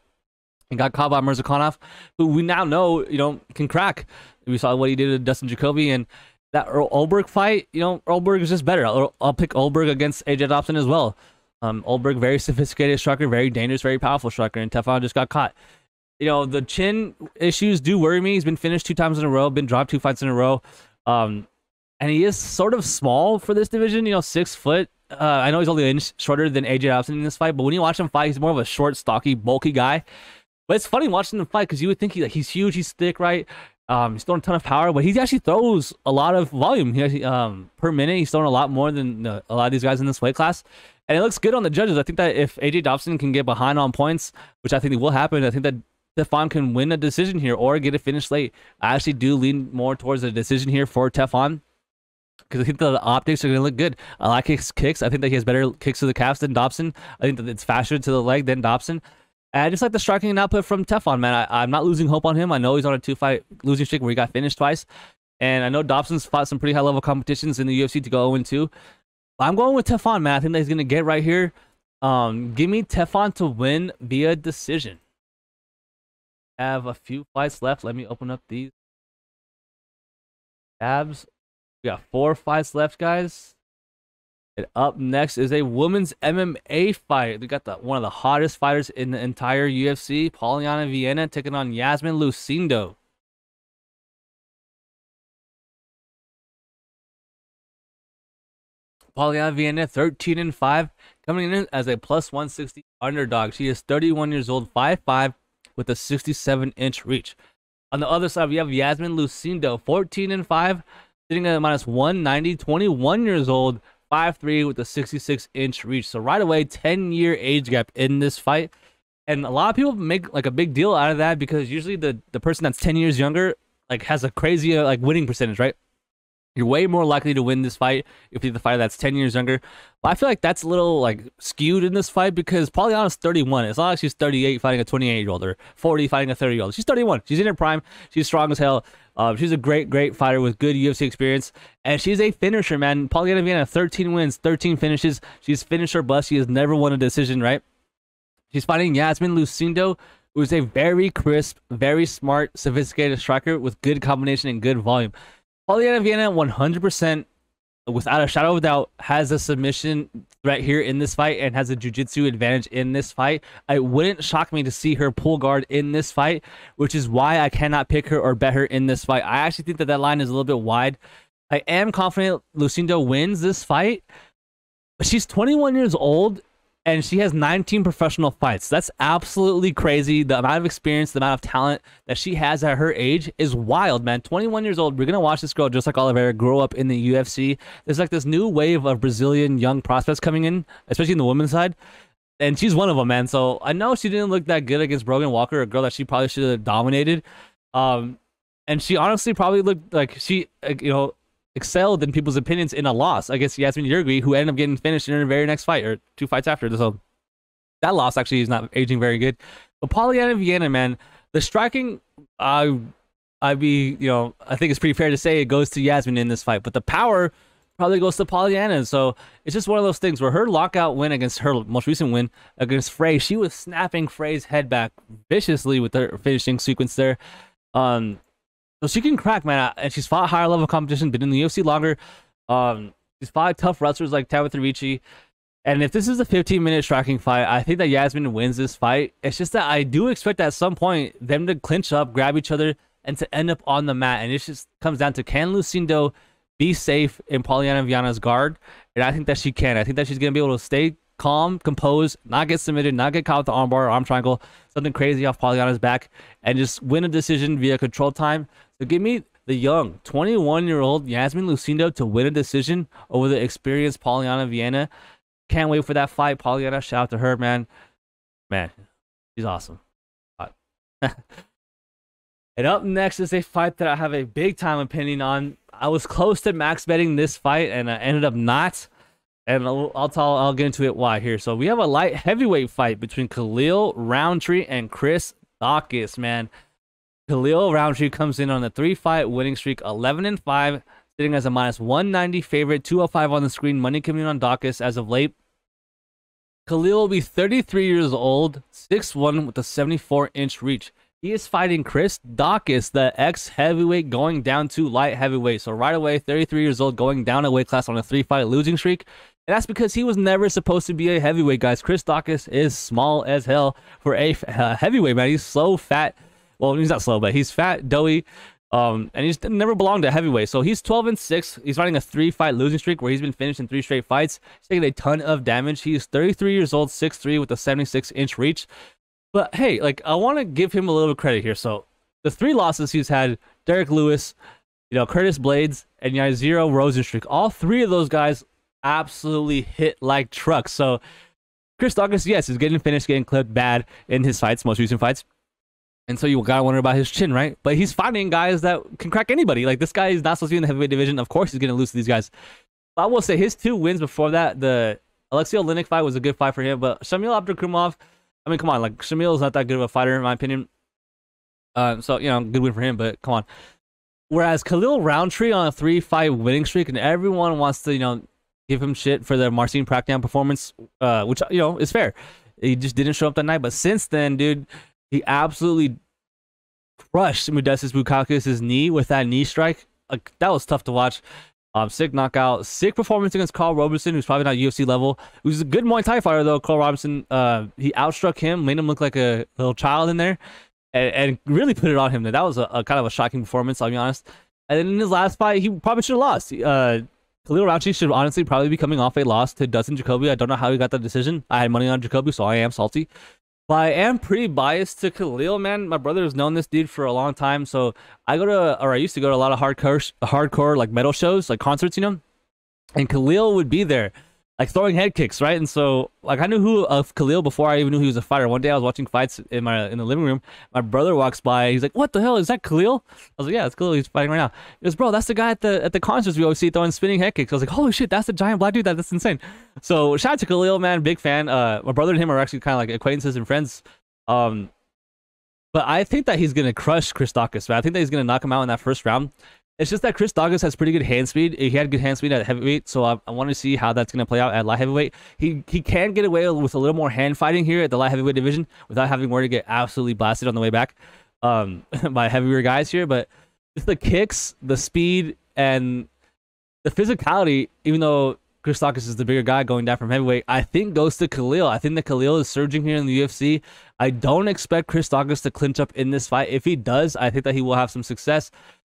And got caught by Murzakanov, who we now know, you know, can crack. We saw what he did to Dustin Jacoby, and that Olberg fight, you know, Olberg is just better. I'll pick Olberg against AJ Dobson as well. Olberg, very sophisticated striker, very dangerous, very powerful striker, and Tafon just got caught. You know, the chin issues do worry me. He's been finished 2 times in a row, been dropped 2 fights in a row. And he is sort of small for this division, you know, 6 foot. I know he's only an inch shorter than AJ Dobson in this fight, but when you watch him fight, he's more of a short, stocky, bulky guy. But it's funny watching him fight because you would think he's huge, he's thick, right? He's throwing a ton of power, but he actually throws a lot of volume. Per minute, he's throwing a lot more than a lot of these guys in this weight class. And it looks good on the judges. I think that if AJ Dobson can get behind on points, which I think will happen, I think that Tafon can win a decision here or get it finished late. I actually do lean more towards a decision here for Tafon because I think the optics are going to look good. I like his kicks. I think that he has better kicks to the calves than Dobson. I think that it's faster to the leg than Dobson. And I just like the striking and output from Tafon, man. I'm not losing hope on him. I know he's on a 2-fight losing streak where he got finished twice. And I know Dobson's fought some pretty high-level competitions in the UFC to go 0-2. But I'm going with Tafon, man. I think that he's going to get right here. Give me Tafon to win via decision. Have a few fights left. Let me open up these tabs. We got 4 fights left, guys. And up next is a women's MMA fight. We got one of the hottest fighters in the entire UFC, Polyana Viana, taking on Iasmin Lucindo. Polyana Viana, 13-5, coming in as a plus 160 underdog. She is 31 years old, 5'5", with a 67-inch reach. On the other side, we have Iasmin Lucindo, 14-5, sitting at a minus 190, 21 years old, 5'3", with a 66-inch reach. So right away, 10-year age gap in this fight. And a lot of people make like a big deal out of that because usually the person that's 10 years younger like has a crazy like winning percentage, right? You're way more likely to win this fight if you're the fighter that's 10 years younger. But I feel like that's a little like skewed in this fight because Polyana's 31. It's not like she's 38 fighting a 28-year-old or 40 fighting a 30-year-old. She's 31. She's in her prime. She's strong as hell. She's a great fighter with good UFC experience. And she's a finisher, man. Polyana Viana, 13 wins, 13 finishes. She's finished her bust. She has never won a decision, right? She's fighting Iasmin Lucindo, who is a very crisp, very smart, sophisticated striker with good combination and good volume. Polyana Viana 100%, without a shadow of a doubt, has a submission threat here in this fight and has a jiu-jitsu advantage in this fight. It wouldn't shock me to see her pull guard in this fight, which is why I cannot pick her or bet her in this fight. I actually think that that line is a little bit wide. I am confident Lucindo wins this fight, but she's 21 years old, and she has 19 professional fights. That's absolutely crazy. The amount of experience, the amount of talent that she has at her age is wild, man. 21 years old. We're going to watch this girl, just like Oliveira, grow up in the UFC. There's like this new wave of Brazilian young prospects coming in, especially in the women's side. And she's one of them, man. So I know she didn't look that good against Brogan Walker, a girl that she probably should have dominated. And she honestly probably looked like she, excelled in people's opinions in a loss against Iasmin Nchukwi, who ended up getting finished in her very next fight, or 2 fights after. So that loss actually is not aging very good. But Polyana Viana, man, the striking, I think it's pretty fair to say it goes to Iasmin in this fight, but the power probably goes to Polyana. So it's just one of those things where her lockout win against her most recent win against Frey, she was snapping Frey's head back viciously with her finishing sequence there. So she can crack, man, and she's fought higher level competition, been in the UFC longer. She's fought tough wrestlers like Tabitha Ricci. And if this is a 15-minute striking fight, I think that Iasmin wins this fight. It's just that I do expect at some point them to clinch up, grab each other, and to end up on the mat. And it just comes down to, can Lucindo be safe in Polyana Viana's guard? And I think that she can. I think that she's going to be able to stay calm, composed, not get submitted, not get caught with the armbar or arm triangle, something crazy off Polyana's back, and just win a decision via control time. So give me the young 21-year-old Iasmin Lucindo to win a decision over the experienced Polyana Viana. Can't wait for that fight. Polyana, shout out to her, man. Man, she's awesome. And up next is a fight that I have a big time opinion on. I was close to max betting this fight, and I ended up not. And I'll get into it why here. So we have a light heavyweight fight between Khalil, Rountree, and Chris Daukaus, man. Khalil Rountree comes in on a 3-fight winning streak, 11-5, sitting as a -190 favorite, 205 on the screen. Money coming in on Daukaus as of late. Khalil will be 33 years old, 6'1", with a 74-inch reach. He is fighting Chris Daukaus, the ex-heavyweight, going down to light heavyweight. So right away, 33 years old, going down a weight class on a 3-fight losing streak. And that's because he was never supposed to be a heavyweight, guys. Chris Daukaus is small as hell for a heavyweight, man. He's so fat. Well, he's not slow, but he's fat, doughy, and he's never belonged to heavyweight. So he's 12-6. He's fighting a 3-fight losing streak where he's been finished in 3 straight fights. He's taking a ton of damage. He's 33 years old, 6'3", with a 76-inch reach. But hey, like, I want to give him a little credit here. So the 3 losses he's had: Derek Lewis, Curtis Blades, and Zero Rosenstreich. All 3 of those guys absolutely hit like trucks. So Chris Daukaus, yes, is getting finished, getting clipped bad in his fights, most recent fights. And so you gotta wonder about his chin, right? But he's fighting guys that can crack anybody. Like, this guy is not supposed to be in the heavyweight division. Of course he's gonna lose to these guys. But I will say his 2 wins before that, the Alexei Oleinik fight was a good fight for him. But Shamil Abdurakhimov, I mean, come on, like, Shamil is not that good of a fighter in my opinion. So good win for him. But come on. Whereas Khalil Rountree on a 3-fight winning streak, and everyone wants to give him shit for the Marcin Prachnyan performance, which is fair. He just didn't show up that night. But since then, dude, he absolutely crushed Modestas Bukauskas' knee with that knee strike. Like, that was tough to watch. Sick knockout. Sick performance against Carl Robertson, who's probably not UFC level. Who's a good Muay Thai fighter, though. Carl Robertson, he outstruck him, made him look like a little child in there, and really put it on him. That was a kind of a shocking performance, I'll be honest. And then in his last fight, he probably should have lost. Khalil Rountree should honestly probably be coming off a loss to Dustin Jacoby. I don't know how he got the decision. I had money on Jacoby, so I am salty. But I am pretty biased to Khalil, man. My brother has known this dude for a long time, so I used to go to a lot of hardcore like metal shows, like concerts, and Khalil would be there, like throwing head kicks, right? And so, like, I knew of Khalil before I even knew he was a fighter. One day I was watching fights in the living room. My brother walks by. He's like, "What the hell is that, Khalil?" I was like, "Yeah, it's Khalil. He's fighting right now." He goes, "Bro, that's the guy at the concerts we always see throwing spinning head kicks." I was like, "Holy shit, that's the giant black dude. That's insane." So shout out to Khalil, man. Big fan. My brother and him are actually kind of like acquaintances and friends. But I think that he's gonna crush Chris Daukaus, man. I think that he's gonna knock him out in that first round. It's just that Chris Daukaus has pretty good hand speed. He had good hand speed at heavyweight, so I want to see how that's going to play out at light heavyweight. He can get away with a little more hand fighting here at the light heavyweight division without having worry to get absolutely blasted on the way back by heavier guys here. But just the kicks, the speed, and the physicality, even though Chris Daukaus is the bigger guy going down from heavyweight, I think goes to Khalil. I think that Khalil is surging here in the UFC. I don't expect Chris Daukaus to clinch up in this fight. If he does, I think that he will have some success.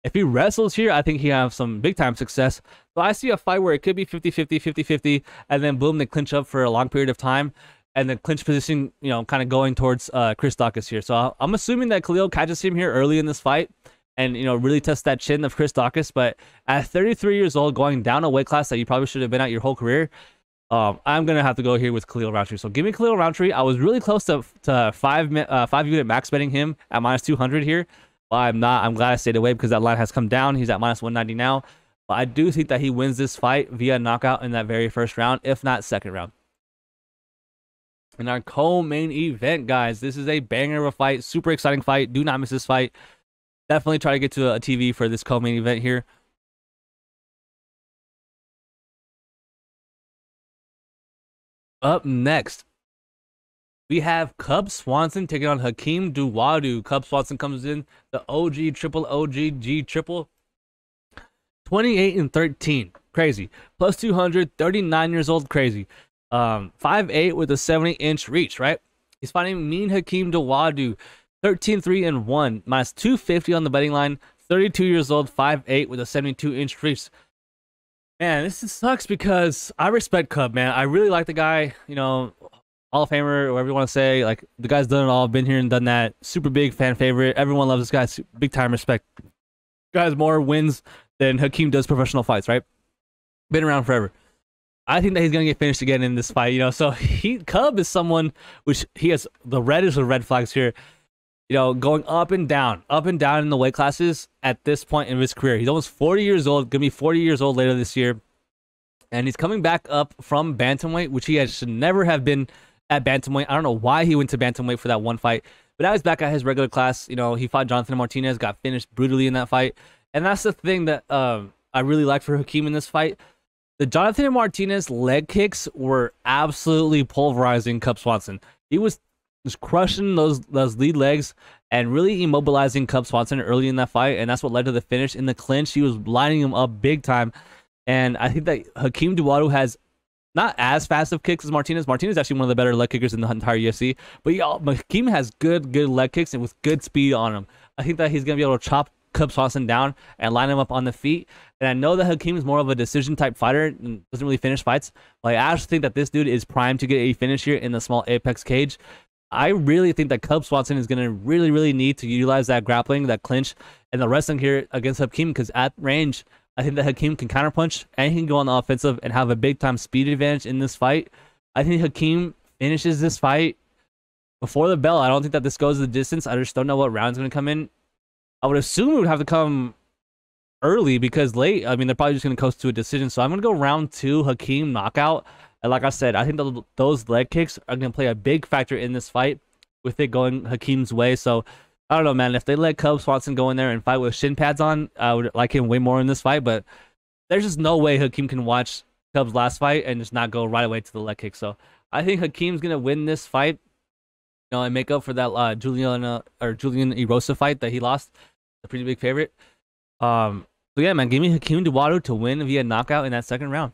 If he wrestles here, I think he have some big time success. So I see a fight where it could be 50-50, 50-50, and then boom, they clinch up for a long period of time, and the clinch position, you know, kind of going towards Chris Daukaus here. So I'm assuming that Khalil catches him here early in this fight, and you know, really tests that chin of Chris Daukaus. But at 33 years old, going down a weight class that you probably should have been at your whole career, I'm gonna have to go here with Khalil Rountree. So give me Khalil Rountree. I was really close to 5-unit max betting him at -200 here. But I'm not. I'm glad I stayed away because that line has come down. He's at -190 now. But I do think that he wins this fight via knockout in that very first round, if not second round. In our co-main event, guys, this is a banger of a fight. Super exciting fight. Do not miss this fight. Definitely try to get to a TV for this co-main event here. Up next, we have Cub Swanson taking on Hakeem Dawodu. Cub Swanson comes in, the OG, triple OG, G triple. 28-13. Crazy. Plus 200, 39 years old. Crazy. 5'8" with a 70-inch reach, right? He's fighting mean Hakeem Dawodu. 13-3-1. Minus 250 on the betting line. 32 years old, 5'8" with a 72-inch reach. Man, this sucks because I respect Cub, man. I really like the guy, you know, Hall of Famer, or whatever you want to say. Like, the guy's done it all, been here and done that. Super big fan favorite. Everyone loves this guy. Big time respect. Guy has more wins than Hakeem does professional fights, right? Been around forever. I think that he's going to get finished again in this fight, you know. So Cub is someone which he has the reddest of red flags here. You know, going up and down in the weight classes at this point in his career. He's almost 40 years old, gonna be 40 years old later this year. And he's coming back up from bantamweight, which he should never have been at bantamweight. I don't know why he went to bantamweight for that one fight, but now he's back at his regular class. You know, he fought Jonathan Martinez, got finished brutally in that fight. And that's the thing that I really like for Hakeem in this fight. The Jonathan Martinez leg kicks were absolutely pulverizing Cub Swanson. He was just crushing those lead legs and really immobilizing Cub Swanson early in that fight, and that's what led to the finish. In the clinch, he was lining him up big time, and I think that Hakeem Dawodu has not as fast of kicks as Martinez. Martinez is actually one of the better leg kickers in the entire UFC, but Hakeem has good leg kicks and with good speed on him. I think that he's going to be able to chop Cub Swanson down and line him up on the feet. And I know that Hakeem is more of a decision type fighter and doesn't really finish fights, but I actually think that this dude is primed to get a finish here in the small apex cage. I really think that Cub Swanson is going to really need to utilize that grappling, that clinch, and the wrestling here against Hakeem, because at range, I think that Hakeem can counterpunch and he can go on the offensive and have a big-time speed advantage in this fight. I think Hakeem finishes this fight before the bell. I don't think that this goes the distance. I just don't know what round's going to come in. I would assume it would have to come early because late, I mean, they're probably just going to coast to a decision. So I'm going to go round 2, Hakeem knockout. And like I said, I think those leg kicks are going to play a big factor in this fight with it going Hakeem's way. So, I don't know, man. If they let Cub Swanson go in there and fight with shin pads on, I would like him way more in this fight. But there's just no way Hakeem can watch Cub's last fight and just not go right away to the leg kick. So, I think Hakeem's going to win this fight, you know, and make up for that Julian Erosa fight that he lost. A pretty big favorite. So, yeah, man. Give me Hakeem Dawodu to win via knockout in that second round.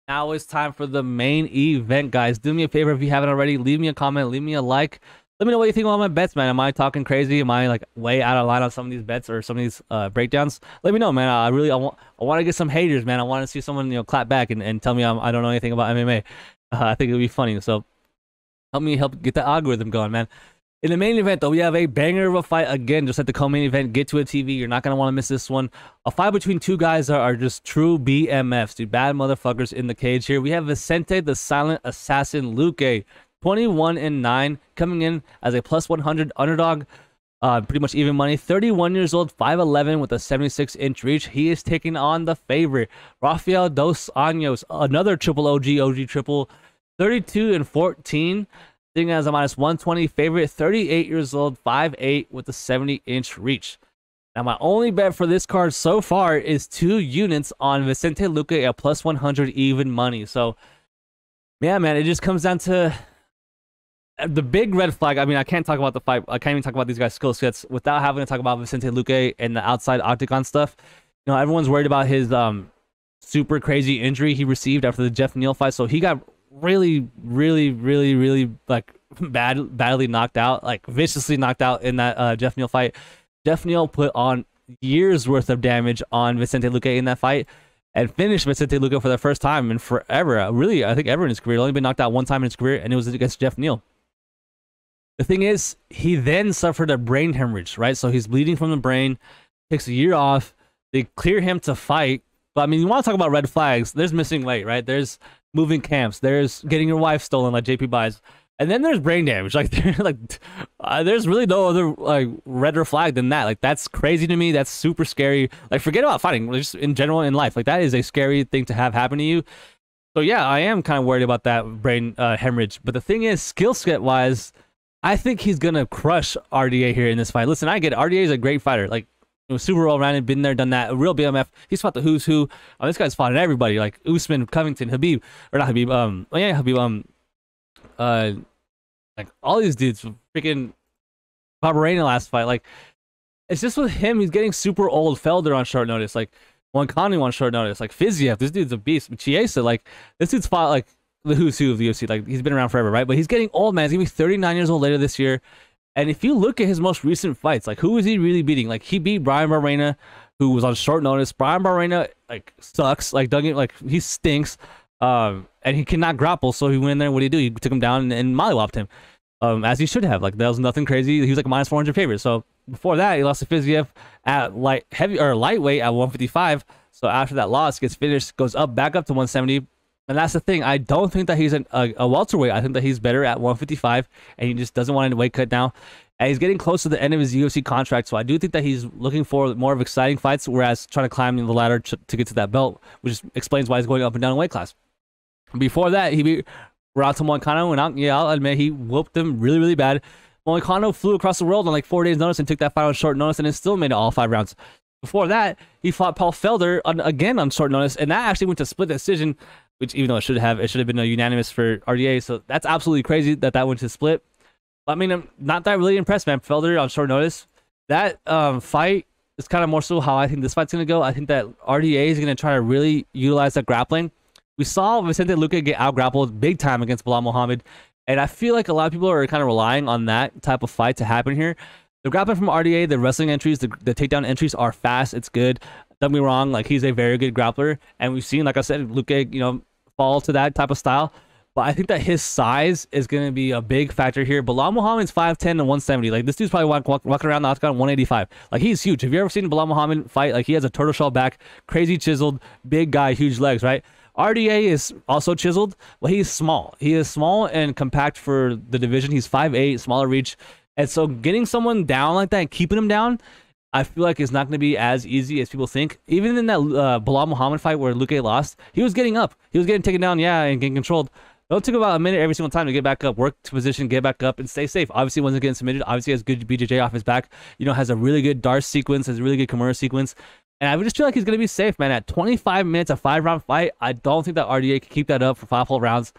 Now it's time for the main event, guys. Do me a favor if you haven't already. Leave me a comment. Leave me a like. Let me know what you think about my bets, man. Am I talking crazy? Am I like way out of line on some of these bets or some of these breakdowns? Let me know, man. I want to get some haters, man. I want to see someone, you know, clap back and tell me I don't know anything about MMA. I think it'll be funny. So help get the algorithm going, man. In the main event, though, we have a banger of a fight again, just like the co-main event. Get to a TV. You're not going to want to miss this one. A fight between two guys that are just true BMFs, dude. Bad motherfuckers in the cage here. We have Vicente, the silent assassin, Luque, 21-9, coming in as a plus 100 underdog. Pretty much even money. 31 years old, 5'11", with a 76-inch reach. He is taking on the favorite, Rafael Dos Anjos, another triple OG triple, 32-14. Sitting as a minus 120 favorite, 38 years old, 5'8", with a 70-inch reach. Now, my only bet for this card so far is 2 units on Vicente Luque at plus 100 even money. So, yeah, man, it just comes down to the big red flag. I mean, I can't talk about the fight. I can't even talk about these guys' skill sets without having to talk about Vicente Luque and the outside octagon stuff. You know, everyone's worried about his super crazy injury he received after the Jeff Neal fight. So he got really like badly knocked out, like viciously knocked out in that Jeff Neal fight. Jeff Neal put on years worth of damage on Vicente Luque in that fight and finished Vicente Luque for the first time in forever. Really, I think ever in his career. He's only been knocked out one time in his career, and it was against Jeff Neal. The thing is, he then suffered a brain hemorrhage, right? So he's bleeding from the brain, takes a year off. They clear him to fight. But I mean, you want to talk about red flags. There's missing weight, right? There's moving camps. There's getting your wife stolen like JP buys. And then there's brain damage. Like, there's really no other like redder flag than that. Like, that's crazy to me. That's super scary. Like, forget about fighting, just in general in life. Like, that is a scary thing to have happen to you. So yeah, I am kind of worried about that brain hemorrhage. But the thing is, skill set wise, I think he's gonna crush RDA here in this fight. Listen, I get it. RDA is a great fighter. Like, super well-rounded, been there, done that. A real BMF. He's fought the who's who. This guy's fought everybody. Like Usman, Covington, Habib, or not Habib. Habib. Like all these dudes, freaking Barberena last fight. Like, it's just with him, he's getting super old. Felder on short notice. Like Montserrat on short notice. Like Fiziev, this dude's a beast. Chiesa, like this dude's fought like the who's who of the UFC. Like he's been around forever, right? But he's getting old, man. He's gonna be 39 years old later this year. And if you look at his most recent fights, like who is he really beating? Like he beat Brian Barberena, who was on short notice. Brian Barberena like sucks. Like he stinks. And he cannot grapple, so he went in there. What did he do? He took him down and mollywopped him, as he should have. Like, that was nothing crazy. He was like a minus 400 favorite. So before that, he lost to Fiziev at lightweight at 155. So after that loss, gets finished, goes back up to 170. And that's the thing. I don't think that he's a welterweight. I think that he's better at 155, and he just doesn't want any weight cut now. And he's getting close to the end of his UFC contract, so I do think that he's looking for more of exciting fights, whereas trying to climb the ladder to get to that belt, which explains why he's going up and down in weight class. Before that, he beat Rato Moicano, and I'll admit he whooped him really, really bad. Moicano flew across the world on like 4 days' notice and took that fight on short notice, and it still made it all 5 rounds. Before that, he fought Paul Felder again on short notice, and that actually went to split decision, which even though it should have been a unanimous for RDA, so that's absolutely crazy that went to split. I mean, I'm not that really impressed, man. Felder on short notice. That fight is kind of more so how I think this fight's going to go. I think that RDA is going to try to really utilize that grappling. We saw Vicente Luque get out-grappled big time against Bilal Muhammad, and I feel like a lot of people are kind of relying on that type of fight to happen here. The grappling from RDA, the wrestling entries, the takedown entries are fast. It's good. Don't be wrong. Like, he's a very good grappler, and we've seen, like I said, Luque, fall to that type of style. But I think that his size is going to be a big factor here. Bilal Muhammad's 5'10 and 170. Like, this dude's probably walking around the octagon 185. Like, he's huge. Have you ever seen Bilal Muhammad fight? Like, he has a turtle shell back, crazy chiseled, big guy, huge legs, right? RDA is also chiseled, but he's small. He is small and compact for the division. He's 5'8", smaller reach. And so getting someone down like that and keeping him down, I feel like it's not going to be as easy as people think. Even in that Bilal Muhammad fight where Luque lost, he was getting up. He was getting taken down, yeah, and getting controlled. It took about a minute every single time to get back up, work to position, get back up, and stay safe. Obviously, wasn't getting submitted. Obviously, has good BJJ off his back. Has a really good Darce sequence, has a really good Kimura sequence. And I just feel like he's going to be safe, man. At 25 minutes, a 5-round fight, I don't think that RDA can keep that up for 5 whole rounds.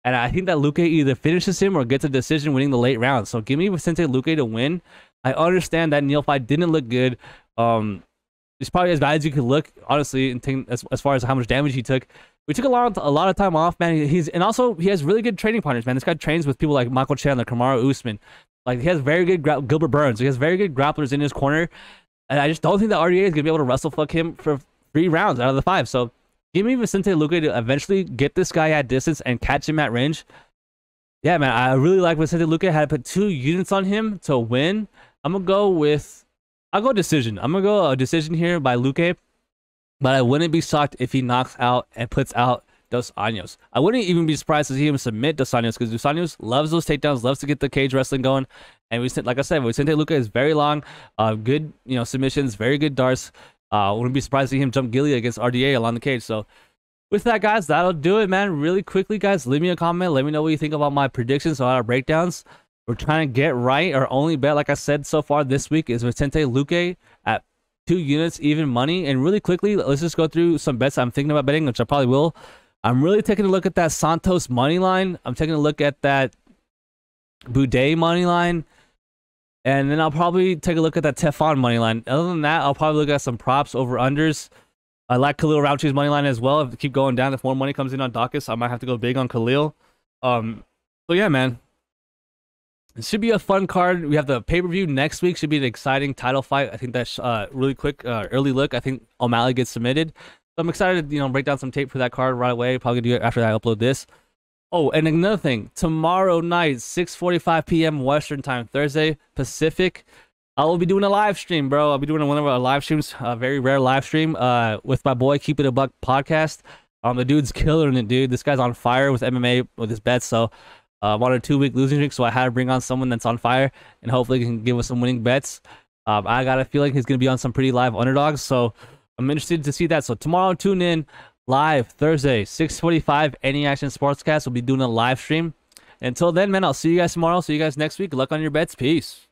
And I think that Luque either finishes him or gets a decision winning the late rounds. So give me Vicente Luque to win. I understand that Neal fight didn't look good. It's probably as bad as you could look, honestly, as far as how much damage he took. We took a lot of time off, man. And also he has really good training partners, man. This guy trains with people like Michael Chandler, Kamaru Usman. Like, he has very good Gilbert Burns. He has very good grapplers in his corner. And I just don't think that RDA is gonna be able to wrestle fuck him for 3 rounds out of the 5. So give me Vicente Luque to eventually get this guy at distance and catch him at range. Yeah, man, I really like Vicente Luque. I had to put 2 units on him to win. I'll go decision. I'm gonna go a decision here by Luque. But I wouldn't be shocked if he knocks out and puts out Dos Anjos. I wouldn't even be surprised to see him submit Dos Anjos, because Dos Anjos loves those takedowns, loves to get the cage wrestling going. And like I said, Vicente Luque is very long, good submissions, very good darts. Wouldn't be surprised to see him jump Gilly against RDA along the cage. So with that, guys, that'll do it, man. Really quickly, guys, leave me a comment. Let me know what you think about my predictions or our breakdowns. We're trying to get right. Our only bet, like I said so far this week, is Vicente Luque at 2 units, even money. And really quickly, let's just go through some bets I'm thinking about betting, which I probably will. I'm really taking a look at that Santos money line. I'm taking a look at that Buday money line. And then I'll probably take a look at that Tafon money line. Other than that, I'll probably look at some props over unders. I like Khalil Rountree's money line as well. If they keep going down, if more money comes in on Daukaus, I might have to go big on Khalil. So yeah, man. It should be a fun card. We have the pay-per-view next week. Should be an exciting title fight. I think that's really quick, early look. I think O'Malley gets submitted. So I'm excited to, break down some tape for that card right away. Probably gonna do it after I upload this. Oh, and another thing. Tomorrow night, 6:45 p.m. Western time, Thursday, Pacific. I will be doing a live stream, bro. I'll be doing one of our live streams, a very rare live stream, with my boy Keep It a Buck podcast. The dude's killing it, dude. This guy's on fire with MMA with his bets. So I'm on a 2-week losing streak, so I had to bring on someone that's on fire, and hopefully he can give us some winning bets. I got a feeling he's gonna be on some pretty live underdogs, so I'm interested to see that. So tomorrow, tune in live Thursday, 6:45. Any Action Sportscast will be doing a live stream. Until then, man, I'll see you guys tomorrow. See you guys next week. Good luck on your bets. Peace.